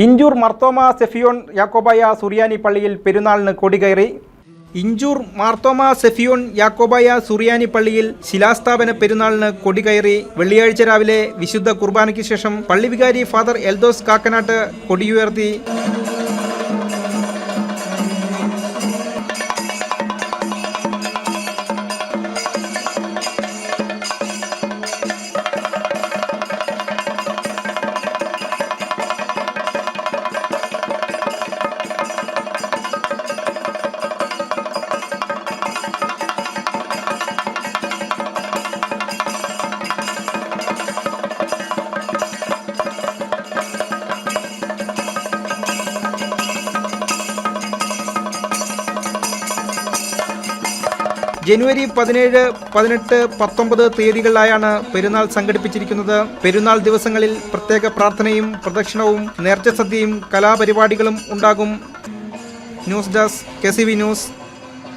ഇഞ്ചൂർ മാർത്തോമ സെഫിയോൺ യാക്കോബായ സുറിയാനി പള്ളിയിൽ പെരുന്നാളിന് കൊടികയറി. ഇഞ്ചൂർ മാർത്തോമ സെഫിയോൺ യാക്കോബായ സുറിയാനി പള്ളിയിൽ ശിലാസ്ഥാപന പെരുന്നാളിന് കൊടികയറി. വെള്ളിയാഴ്ച രാവിലെ വിശുദ്ധ കുർബാനയ്ക്ക് ശേഷം പള്ളി വികാരി ഫാദർ എൽദോസ് കാക്കനാട്ട് കൊടിയുയർത്തി. ജനുവരി 17, 18, 19 തീയതികളിലായാണ് പെരുന്നാൾ സംഘടിപ്പിച്ചിരിക്കുന്നത്. പെരുന്നാൾ ദിവസങ്ങളിൽ പ്രത്യേക പ്രാർത്ഥനയും പ്രദക്ഷിണവും നേർച്ച സദ്യയും കലാപരിപാടികളും ഉണ്ടാകും. News desk KCV news.